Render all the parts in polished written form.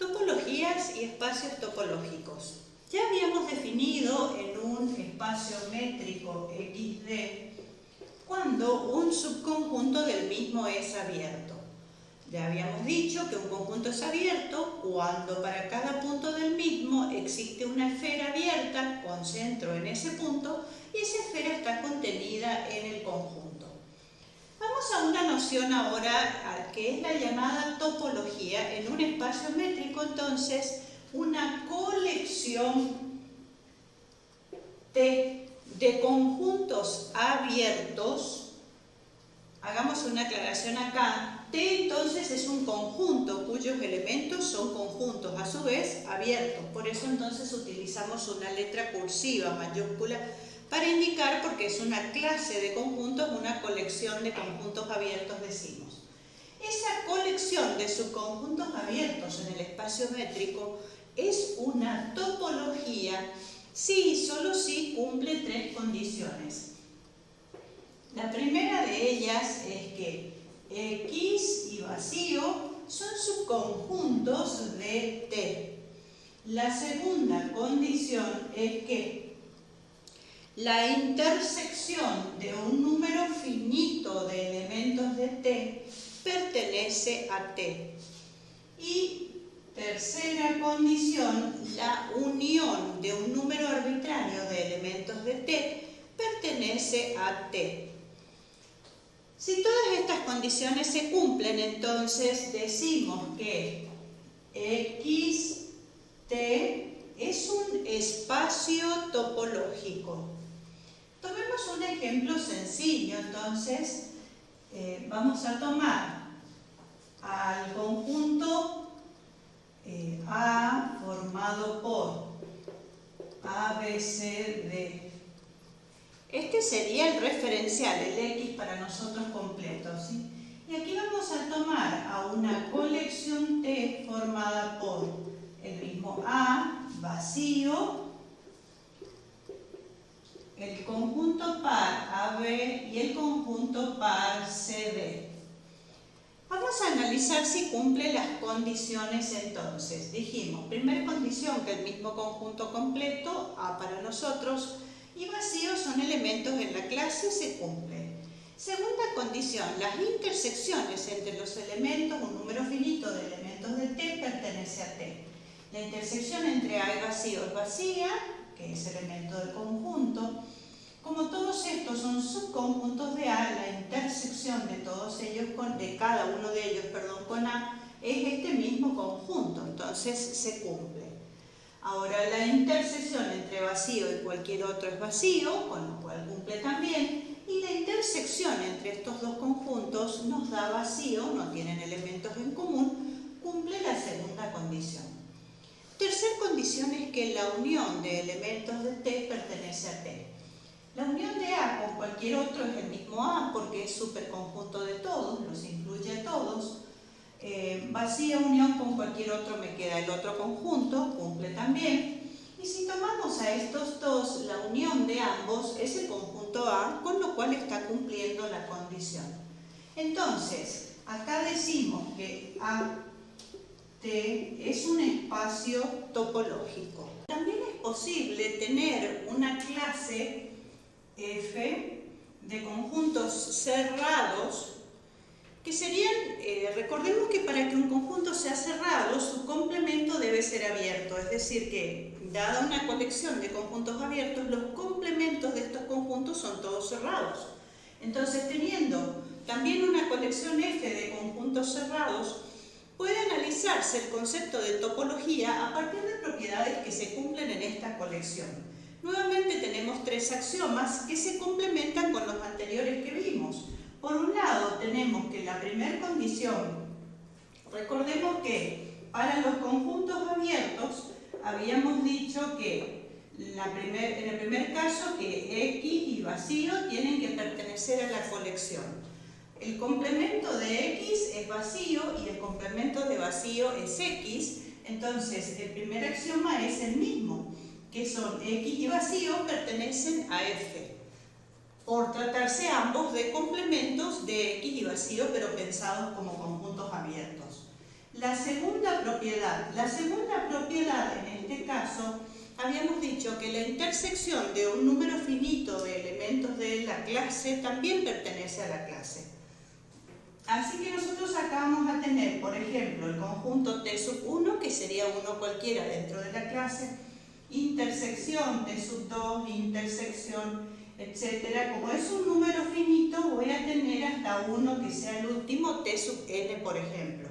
Topologías y espacios topológicos. Ya habíamos definido en un espacio métrico XD cuando un subconjunto del mismo es abierto. Ya habíamos dicho que un conjunto es abierto cuando para cada punto del mismo existe una esfera abierta con centro en ese punto y esa esfera está contenida en el conjunto. Vamos a una noción ahora que es la llamada topología. En un espacio métrico, entonces, una colección de conjuntos abiertos. Hagamos una aclaración acá. T entonces es un conjunto cuyos elementos son conjuntos, a su vez abiertos. Por eso entonces utilizamos una letra cursiva mayúscula para indicar, porque es una clase de conjuntos, una colección de conjuntos abiertos decimos. Esa colección de subconjuntos abiertos en el espacio métrico es una topología si y solo si cumple tres condiciones. La primera de ellas es que X y vacío son subconjuntos de T. La segunda condición es que la intersección de un número finito de elementos de T pertenece a T. Y tercera condición, la unión de un número arbitrario de elementos de T pertenece a T. Si todas estas condiciones se cumplen, entonces decimos que XT es un espacio topológico. Tomemos un ejemplo sencillo, entonces vamos a tomar al conjunto A formado por A, B, C, D. Este sería el referencial, el X para nosotros completo, ¿sí? Y aquí vamos a tomar a una colección T formada por el mismo A, vacío, el conjunto par AB y el conjunto par CD. Vamos a analizar si cumple las condiciones entonces. Dijimos, primera condición, que el mismo conjunto completo, A para nosotros, y vacío son elementos en la clase, se cumple. Segunda condición, las intersecciones entre los elementos, un número finito de elementos de T pertenece a T. La intersección entre A y vacío es vacía, que es elemento del conjunto. Como todos estos son subconjuntos de A, la intersección de todos ellos, de cada uno de ellos, con A, es este mismo conjunto, entonces se cumple. Ahora la intersección entre vacío y cualquier otro es vacío, con lo cual cumple también, y la intersección entre estos dos conjuntos nos da vacío, no tienen elementos en común, cumple la segunda condición. Tercera condición es que la unión de elementos de T pertenece a T. La unión de A con cualquier otro es el mismo A porque es superconjunto de todos, los incluye a todos. Vacía unión con cualquier otro me queda el otro conjunto, cumple también. Y si tomamos a estos dos, la unión de ambos es el conjunto A, con lo cual está cumpliendo la condición. Entonces, acá decimos que T es un espacio topológico. También es posible tener una clase F de conjuntos cerrados que serían, recordemos que para que un conjunto sea cerrado, su complemento debe ser abierto, es decir que, dada una colección de conjuntos abiertos, los complementos de estos conjuntos son todos cerrados. Entonces, teniendo también una colección F de conjuntos cerrados, puede analizarse el concepto de topología a partir de propiedades que se cumplen en esta colección. Nuevamente tenemos tres axiomas que se complementan con los anteriores que vimos. Por un lado tenemos que la primera condición, recordemos que para los conjuntos abiertos habíamos dicho que en el primer caso que X y vacío tienen que pertenecer a la colección. El complemento de X es vacío y el complemento de vacío es X, entonces el primer axioma es el mismo, que son X y vacío pertenecen a F. Por tratarse ambos de complementos de X y vacío, pero pensados como conjuntos abiertos. La segunda propiedad. La segunda propiedad, en este caso, habíamos dicho que la intersección de un número finito de elementos de la clase también pertenece a la clase. Así que nosotros acá vamos a tener, por ejemplo, el conjunto T sub 1, que sería uno cualquiera dentro de la clase, intersección T sub 2, intersección, etc. Como es un número finito, voy a tener hasta uno que sea el último, T sub n, por ejemplo.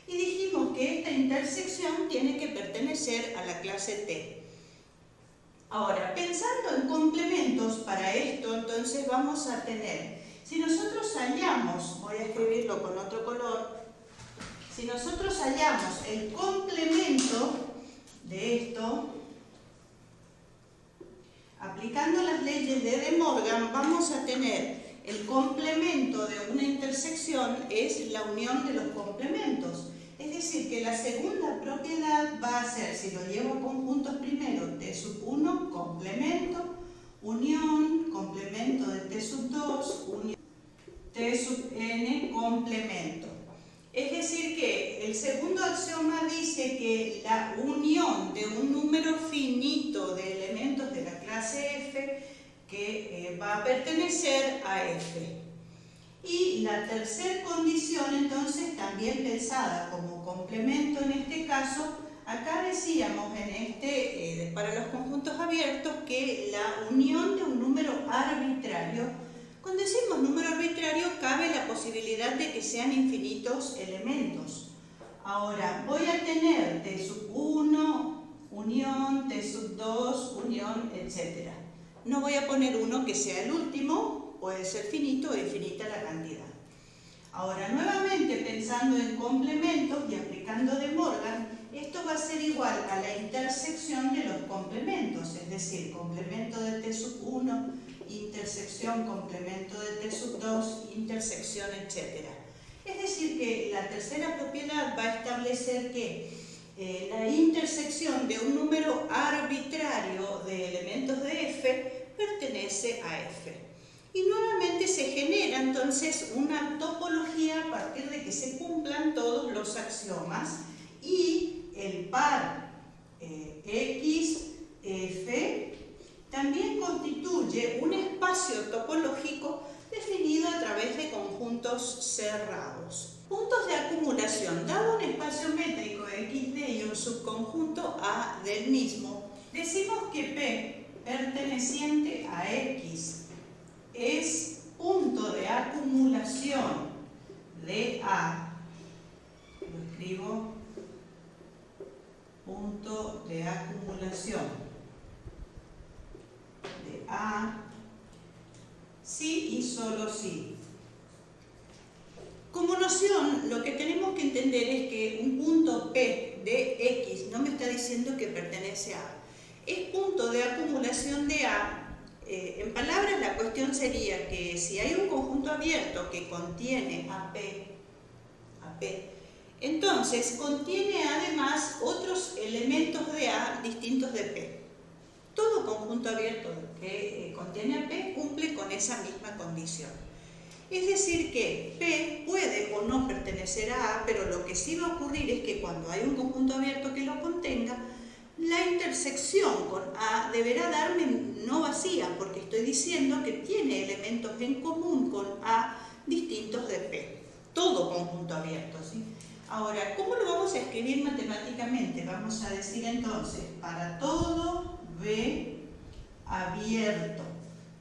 Y dijimos que esta intersección tiene que pertenecer a la clase T. Ahora, pensando en complementos para esto, entonces vamos a tener, si nosotros hallamos, voy a escribirlo con otro color, si nosotros hallamos el complemento de esto, aplicando las leyes de De Morgan, vamos a tener el complemento de una intersección es la unión de los complementos. Es decir, que la segunda propiedad va a ser, si lo llevo a conjuntos primero, T sub 1, complemento, unión, complemento de T sub 2, unión, T sub n, complemento. Es decir que el segundo axioma dice que la unión de un número finito de elementos de la clase F que va a pertenecer a F. Y la tercera condición, entonces, también pensada como complemento en este caso, acá decíamos para los conjuntos abiertos que la unión de un número arbitrario, cuando decimos número arbitrario, cabe la posibilidad de que sean infinitos elementos. Ahora, voy a tener T sub 1, unión, T sub 2, unión, etc. No voy a poner uno que sea el último, puede ser finito o infinita la cantidad. Ahora, nuevamente pensando en complementos y aplicando De Morgan, esto va a ser igual a la intersección de los complementos, es decir, complemento de T sub 1, intersección, complemento de T sub 2, intersección, etc. Es decir, que la tercera propiedad va a establecer que la intersección de un número arbitrario de elementos de F pertenece a F. Y nuevamente se genera entonces una topología a partir de que se cumplan todos los axiomas y el par X, F también constituye un espacio topológico definido a través de conjuntos cerrados. Puntos de acumulación. Dado un espacio métrico XD y un subconjunto A del mismo, decimos que P perteneciente a X es punto de acumulación de A. Lo escribo, punto de acumulación de A, sí y solo sí. Como noción, lo que tenemos que entender es que un punto P de X no me está diciendo que pertenece a A. Es punto de acumulación de A. En palabras, la cuestión sería que si hay un conjunto abierto que contiene a P, entonces contiene además otros elementos de A distintos de P. Todo conjunto abierto que contiene a P cumple con esa misma condición. Es decir que P puede o no pertenecer a A, pero lo que sí va a ocurrir es que cuando hay un conjunto abierto que lo contenga, la intersección con A deberá darme no vacía, porque estoy diciendo que tiene elementos en común con A distintos de P. Todo conjunto abierto, ¿sí? Ahora, ¿cómo lo vamos a escribir matemáticamente? Vamos a decir entonces, para todo B abierto,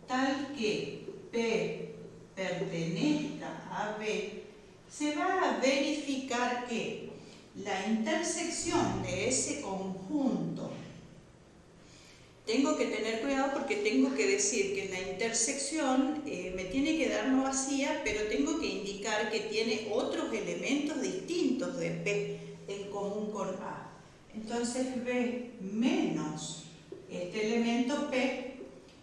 tal que P pertenezca a B, se va a verificar que la intersección de ese conjunto, tengo que tener cuidado porque tengo que decir que la intersección me tiene que dar no vacía, pero tengo que indicar que tiene otros elementos distintos de P en común con A. Entonces B menos este elemento P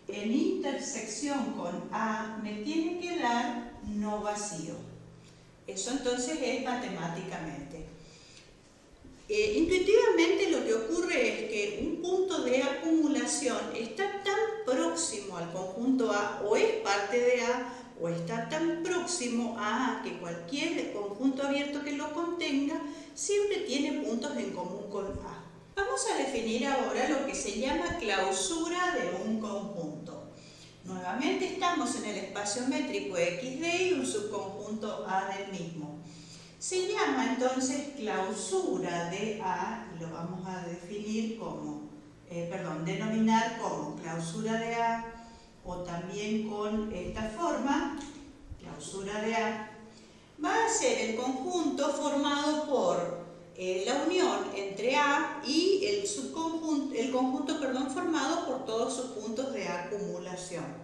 en intersección con A me tiene que dar no vacío. Eso entonces es matemáticamente. Intuitivamente lo que ocurre es que un punto de acumulación está tan próximo al conjunto A, o es parte de A, o está tan próximo a A que cualquier conjunto abierto que lo contenga siempre tiene puntos en común con A. Vamos a definir ahora lo que se llama clausura de un conjunto. Nuevamente estamos en el espacio métrico XD y un subconjunto A del mismo. Se llama entonces clausura de A y lo vamos a definir como, denominar como clausura de A, o también con esta forma, clausura de A, va a ser el conjunto formado por la unión entre A y el conjunto formado por todos sus puntos de acumulación.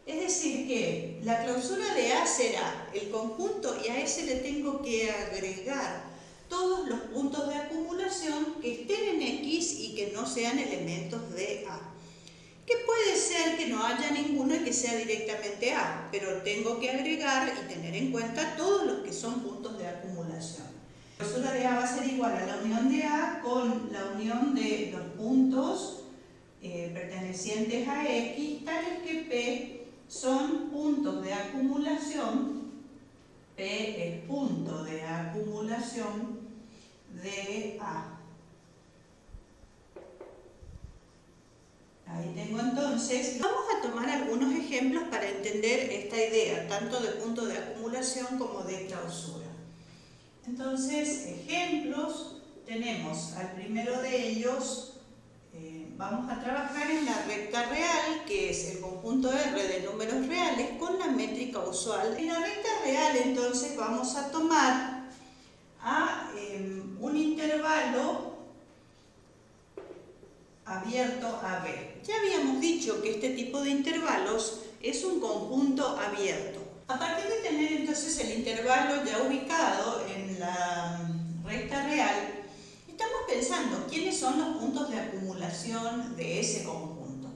Es decir que la clausura de A será el conjunto y a ese le tengo que agregar todos los puntos de acumulación que estén en X y que no sean elementos de A. Que puede ser que no haya ninguno y que sea directamente A, pero tengo que agregar y tener en cuenta todos los que son puntos de acumulación. La clausura de A va a ser igual a la unión de A con la unión de los puntos pertenecientes a X, tales que P son puntos de acumulación, P es punto de acumulación de A. Ahí tengo entonces, vamos a tomar algunos ejemplos para entender esta idea, tanto de punto de acumulación como de clausura. Entonces, ejemplos, tenemos al primero de ellos, vamos a trabajar en la recta real, que es el conjunto R de números reales con la métrica usual. En la recta real entonces vamos a tomar a un intervalo abierto a B. Ya habíamos dicho que este tipo de intervalos es un conjunto abierto. A partir de tener entonces el intervalo ya ubicado en la recta real, estamos pensando quiénes son los puntos de acumulación de ese conjunto.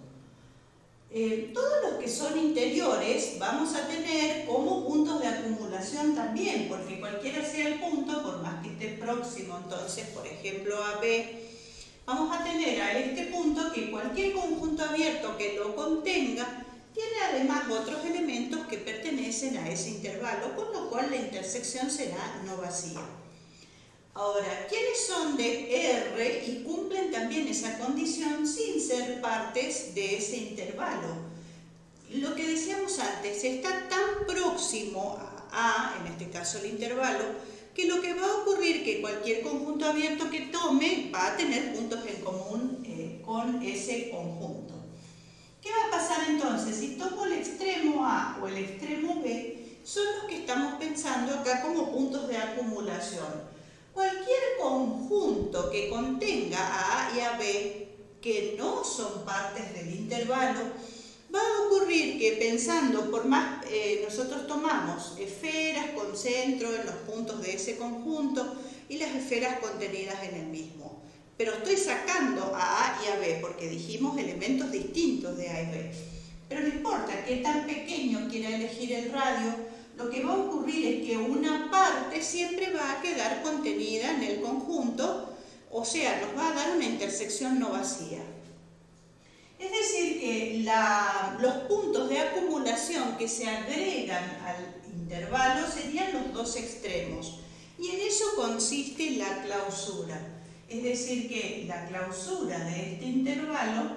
Todos los que son interiores vamos a tener como puntos de acumulación también, porque cualquiera sea el punto, por más que esté próximo, entonces, por ejemplo, a B, vamos a tener a este punto que cualquier conjunto abierto que lo contenga tiene además otros elementos que pertenecen a ese intervalo, con lo cual la intersección será no vacía. Ahora, ¿quiénes son de R y cumplen también esa condición sin ser partes de ese intervalo? Lo que decíamos antes, está tan próximo a A, en este caso el intervalo, que lo que va a ocurrir es que cualquier conjunto abierto que tome va a tener puntos en común con ese conjunto. ¿Qué va a pasar entonces? Si tomo el extremo A o el extremo B, son los que estamos pensando acá como puntos de acumulación. Cualquier conjunto que contenga a A y a B, que no son partes del intervalo, va a ocurrir que pensando, por más nosotros tomamos esferas con centro en los puntos de ese conjunto y las esferas contenidas en el mismo. Pero estoy sacando a A y a B porque dijimos elementos distintos de A y B. Pero no importa qué tan pequeño quiera elegir el radio, lo que va a ocurrir es que una parte siempre va a quedar contenida en el conjunto, o sea, nos va a dar una intersección no vacía. Es decir, que los puntos de acumulación que se agregan al intervalo serían los dos extremos, y en eso consiste la clausura. Es decir, que la clausura de este intervalo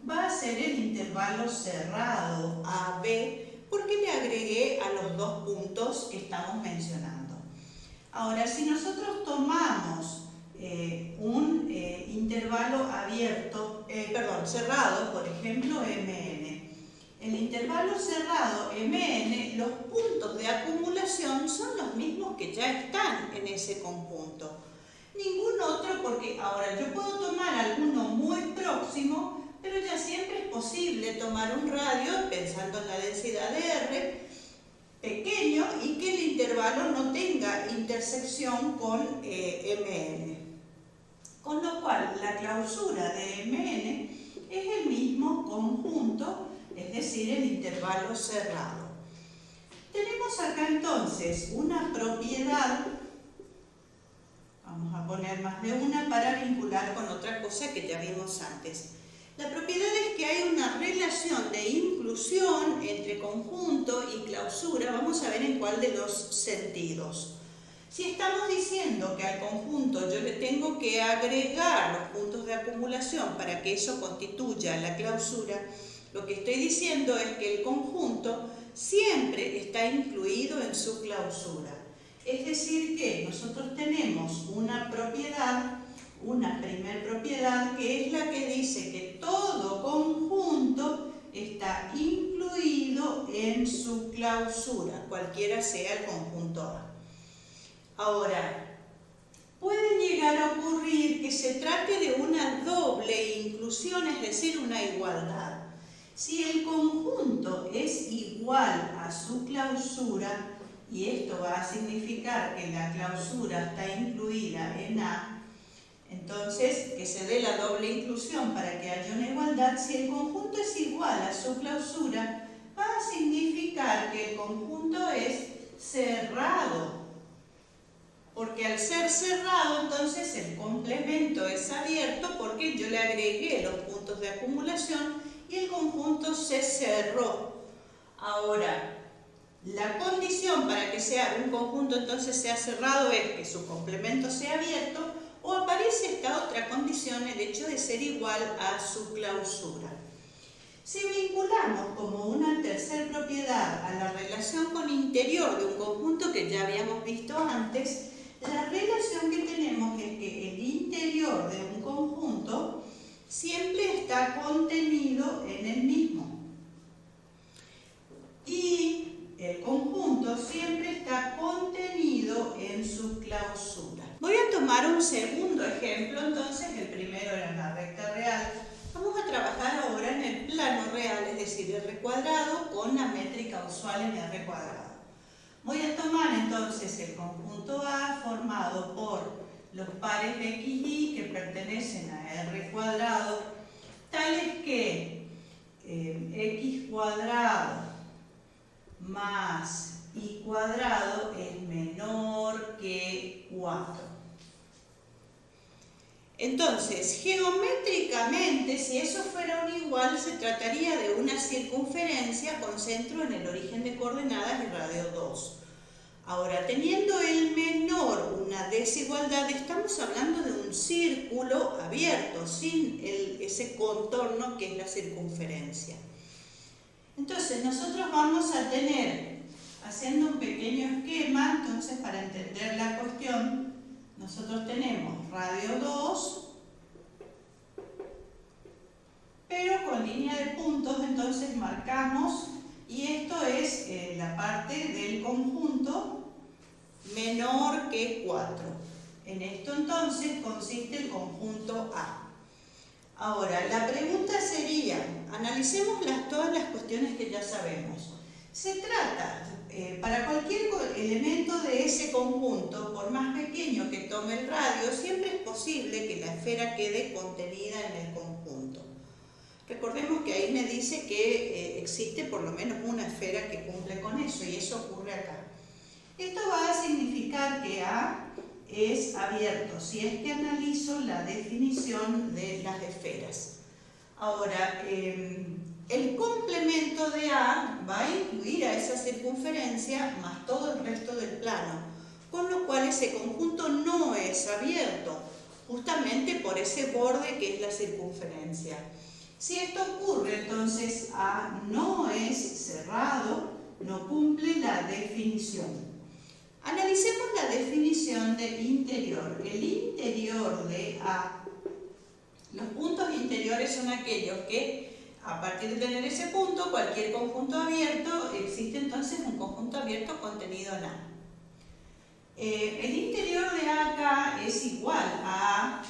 va a ser el intervalo cerrado AB, porque le agregué a los dos puntos que estamos mencionando. Ahora, si nosotros tomamos un intervalo cerrado, por ejemplo, Mn. El intervalo cerrado Mn, los puntos de acumulación son los mismos que ya están en ese conjunto. Ningún otro, porque ahora yo puedo tomar alguno muy próximo, pero ya siempre es posible tomar un radio, pensando en la densidad de R, pequeño y que el intervalo no tenga intersección con Mn. Con lo cual, la clausura de Mn es el mismo conjunto, es decir, el intervalo cerrado. Tenemos acá entonces una propiedad, vamos a poner más de una para vincular con otra cosa que ya vimos antes. La propiedad es que hay una relación de inclusión entre conjunto y clausura. Vamos a ver en cuál de los sentidos. Si estamos diciendo que al conjunto yo le tengo que agregar los puntos de acumulación para que eso constituya la clausura, lo que estoy diciendo es que el conjunto siempre está incluido en su clausura. Es decir que nosotros tenemos una propiedad, una primer propiedad, que es la que dice que todo conjunto está incluido en su clausura, cualquiera sea el conjunto A. Ahora, puede llegar a ocurrir que se trate de una doble inclusión, es decir, una igualdad. Si el conjunto es igual a su clausura, y esto va a significar que la clausura está incluida en A, entonces que se dé la doble inclusión para que haya una igualdad. Si el conjunto es igual a su clausura, va a significar que el conjunto es cerrado. Porque al ser cerrado, entonces el complemento es abierto porque yo le agregué los puntos de acumulación y el conjunto se cerró. Ahora, la condición para que sea un conjunto entonces sea cerrado es que su complemento sea abierto, o aparece esta otra condición, el hecho de ser igual a su clausura. Si vinculamos como una tercera propiedad a la relación con interior de un conjunto que ya habíamos visto antes, la relación que tenemos es que el interior de un conjunto siempre está contenido en el mismo. Y el conjunto siempre está contenido en su clausura. Voy a tomar un segundo ejemplo, entonces el primero era la recta real. Vamos a trabajar ahora en el plano real, es decir, R cuadrado con la métrica usual en R cuadrado. Voy a tomar entonces el conjunto A formado por los pares X y que pertenecen a R cuadrado, tales que X cuadrado más Y cuadrado es menor que 4. Entonces, geométricamente, si eso fuera un igual, se trataría de una circunferencia con centro en el origen de coordenadas y radio 2. Ahora, teniendo el menor una desigualdad, estamos hablando de un círculo abierto, sin ese contorno que es la circunferencia. Entonces, nosotros vamos a tener, haciendo un pequeño esquema, entonces para entender la cuestión, nosotros tenemos radio 2, pero con línea de puntos, entonces marcamos, y esto es la parte del conjunto menor que 4. En esto entonces consiste el conjunto A. Ahora, la pregunta sería, analicemos todas las cuestiones que ya sabemos. Se trata, para cualquier elemento de ese conjunto, por más pequeño que tome el radio, siempre es posible que la esfera quede contenida en el conjunto. Recordemos que ahí me dice que existe por lo menos una esfera que cumple con eso, y eso ocurre acá. Esto va a significar que A es abierto, si es que analizo la definición de las esferas. Ahora, el complemento de A va a incluir a esa circunferencia más todo el resto del plano, con lo cual ese conjunto no es abierto, justamente por ese borde que es la circunferencia. Si esto ocurre, entonces A no es cerrado, no cumple la definición. Analicemos la definición de interior. El interior de A, los puntos interiores son aquellos que, a partir de tener ese punto, cualquier conjunto abierto, existe entonces un conjunto abierto contenido en A. El interior de A acá es igual a A,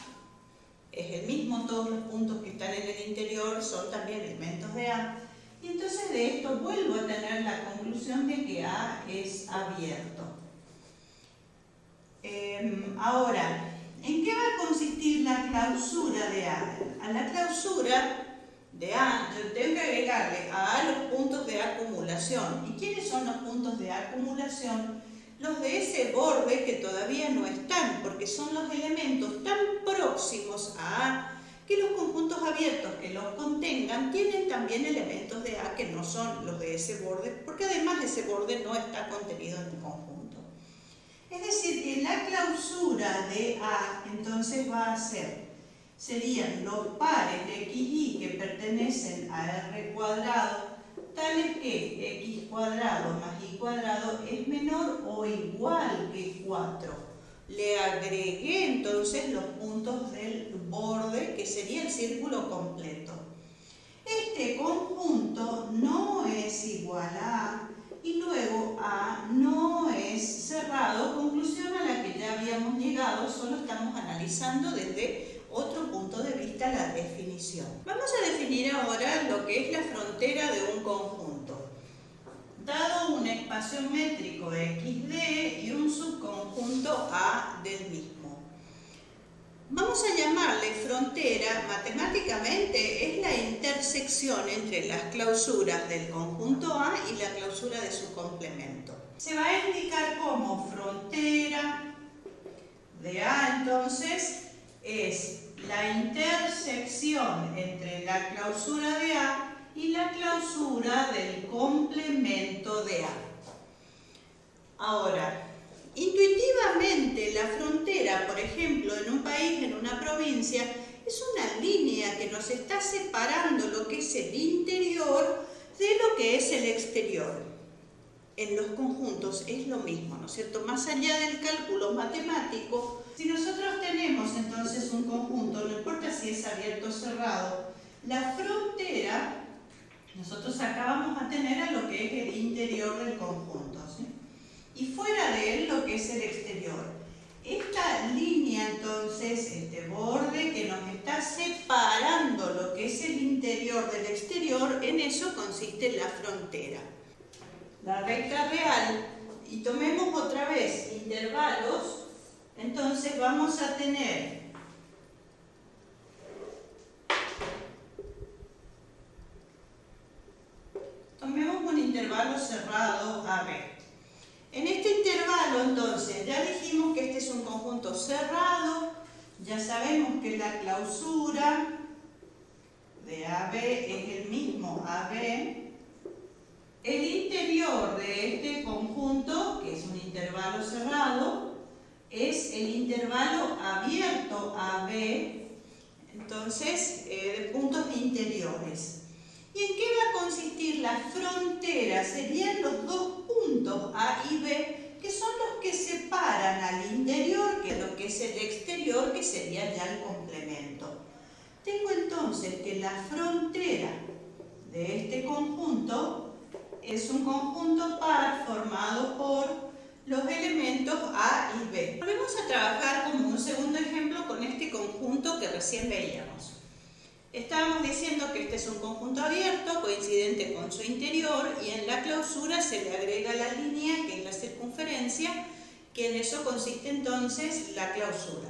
es el mismo, todos los puntos que están en el interior son también elementos de A, y entonces de esto vuelvo a tener la conclusión de que A es abierto. Ahora, ¿en qué va a consistir la clausura de A? A la clausura de A yo tengo que agregarle a A los puntos de acumulación. ¿Y quiénes son los puntos de acumulación? Los de ese borde que todavía no están, porque son los elementos tan próximos a A que los conjuntos abiertos que los contengan tienen también elementos de A que no son los de ese borde, porque además ese borde no está contenido en el conjunto. Es decir, que la clausura de A entonces va a ser, serían los pares de xy que pertenecen a R cuadrado, tales que x cuadrado más y cuadrado es menor o igual que 4. Le agregué entonces los puntos del borde, que sería el círculo completo. Este conjunto no es igual a A, y luego A no es cerrado, conclusión a la que ya habíamos llegado, solo estamos analizando desde otro punto de vista la definición. Vamos a definir ahora lo que es la frontera de un conjunto. Dado un espacio métrico XD y un subconjunto A del mismo. Vamos a llamarle frontera, matemáticamente es la intersección entre las clausuras del conjunto A y la clausura de su complemento. Se va a indicar como frontera de A, entonces, es la intersección entre la clausura de A y la clausura del complemento de A. Ahora, intuitivamente la frontera, por ejemplo, en un país, en una provincia, es una línea que nos está separando lo que es el interior de lo que es el exterior. En los conjuntos es lo mismo, ¿no es cierto? Más allá del cálculo matemático, si nosotros tenemos entonces un conjunto, no importa si es abierto o cerrado, la frontera, nosotros acá vamos a tener a lo que es el interior del conjunto, ¿sí? Y fuera de él lo que es el exterior. Esta línea entonces, este borde que nos está separando lo que es el interior del exterior, en eso consiste la frontera. La recta real, y tomemos otra vez intervalos, entonces vamos a tener tomemos un intervalo cerrado AB. En este intervalo, entonces, ya dijimos que este es un conjunto cerrado, ya sabemos que la clausura de AB es el mismo AB. El interior de este conjunto, que es un intervalo cerrado, es el intervalo abierto AB, entonces, de puntos interiores. ¿Y en qué va a consistir la frontera? Serían los dos puntos A y B, que son los que separan al interior, que es lo que es el exterior, que sería ya el complemento. Tengo entonces que la frontera de este conjunto es un conjunto par formado por los elementos A y B. Volvemos a trabajar como un segundo ejemplo con este conjunto que recién veíamos. Estábamos diciendo que este es un conjunto abierto, coincidente con su interior, y en la clausura se le agrega la línea, que es la circunferencia, que en eso consiste entonces la clausura.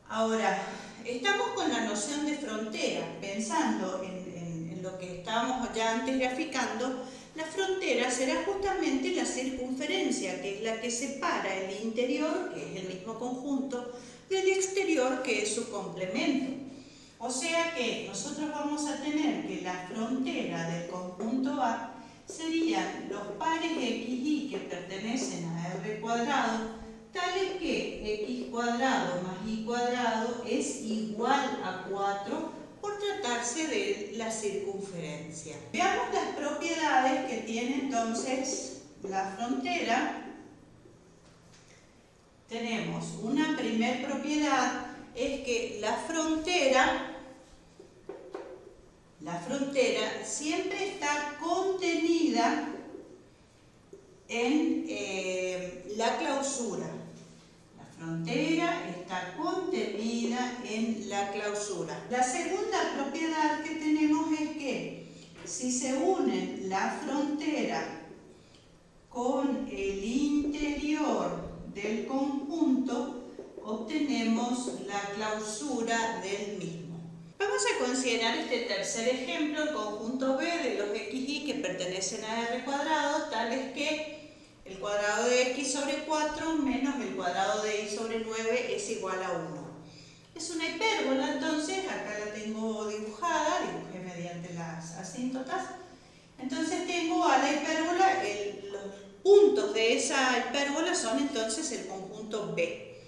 Ahora, estamos con la noción de frontera, pensando en lo que estábamos ya antes graficando. La frontera será justamente la circunferencia, que es la que separa el interior, que es el mismo conjunto, del exterior, que es su complemento. O sea que nosotros vamos a tener que la frontera del conjunto A serían los pares xy que pertenecen a R cuadrado, tales que x cuadrado más y cuadrado es igual a 4 por tratarse de la circunferencia. Veamos las propiedades que tiene entonces la frontera. Tenemos una primer propiedad, es que la frontera siempre está contenida en la clausura. La frontera está contenida en la clausura. La segunda propiedad que tenemos es que si se unen la frontera con el interior del conjunto, obtenemos la clausura del mismo. Vamos a considerar este tercer ejemplo, el conjunto B de los xy que pertenecen a R cuadrado, tales que el cuadrado de x sobre 4 menos el cuadrado de y sobre 9 es igual a 1. Es una hipérbola, entonces acá la tengo dibujada, dibujé mediante las asíntotas. Entonces tengo a la hipérbola, los puntos de esa hipérbola son entonces el conjunto B.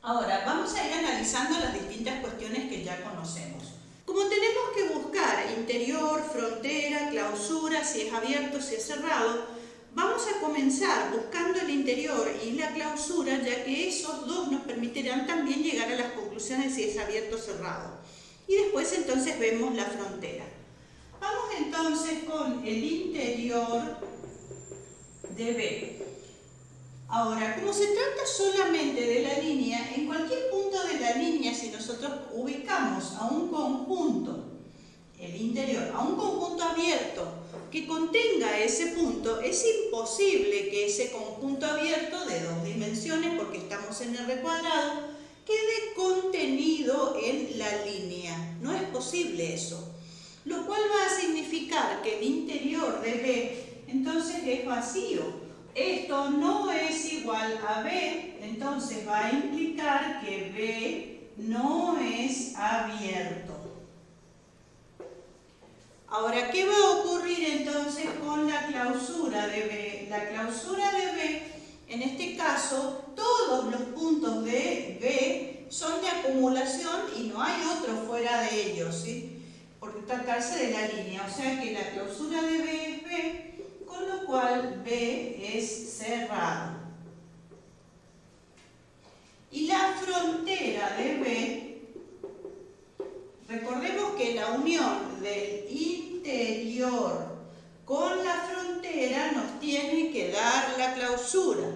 Ahora, vamos a ir analizando las distintas cuestiones que ya conocemos. Como tenemos que buscar interior, frontera, clausura, si es abierto, si es cerrado, vamos a comenzar buscando el interior y la clausura, ya que esos dos nos permitirán también llegar a las conclusiones si es abierto o cerrado. Y después entonces vemos la frontera. Vamos entonces con el interior de B. Ahora, como se trata solamente de la línea, en cualquier punto de la línea, si nosotros ubicamos a un conjunto, el interior, a un conjunto abierto que contenga ese punto, es imposible que ese conjunto abierto de 2 dimensiones, porque estamos en R cuadrado, quede contenido en la línea. No es posible eso. Lo cual va a significar que el interior de B entonces es vacío. Esto no es igual a B, entonces va a implicar que B no es abierto. Ahora, ¿qué va a ocurrir entonces con la clausura de B? La clausura de B, en este caso, todos los puntos de B son de acumulación y no hay otro fuera de ellos, ¿sí? Por tratarse de la línea, o sea que la clausura de B es B, con lo cual B es cerrado. Y la frontera de B, recordemos que la unión del interior con la frontera nos tiene que dar la clausura.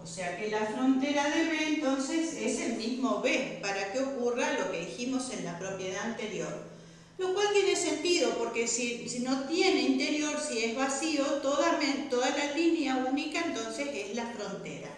O sea que la frontera de B entonces es el mismo B, para que ocurra lo que dijimos en la propiedad anterior. Lo cual tiene sentido, porque si no tiene interior, si es vacío, toda la línea única entonces es la frontera.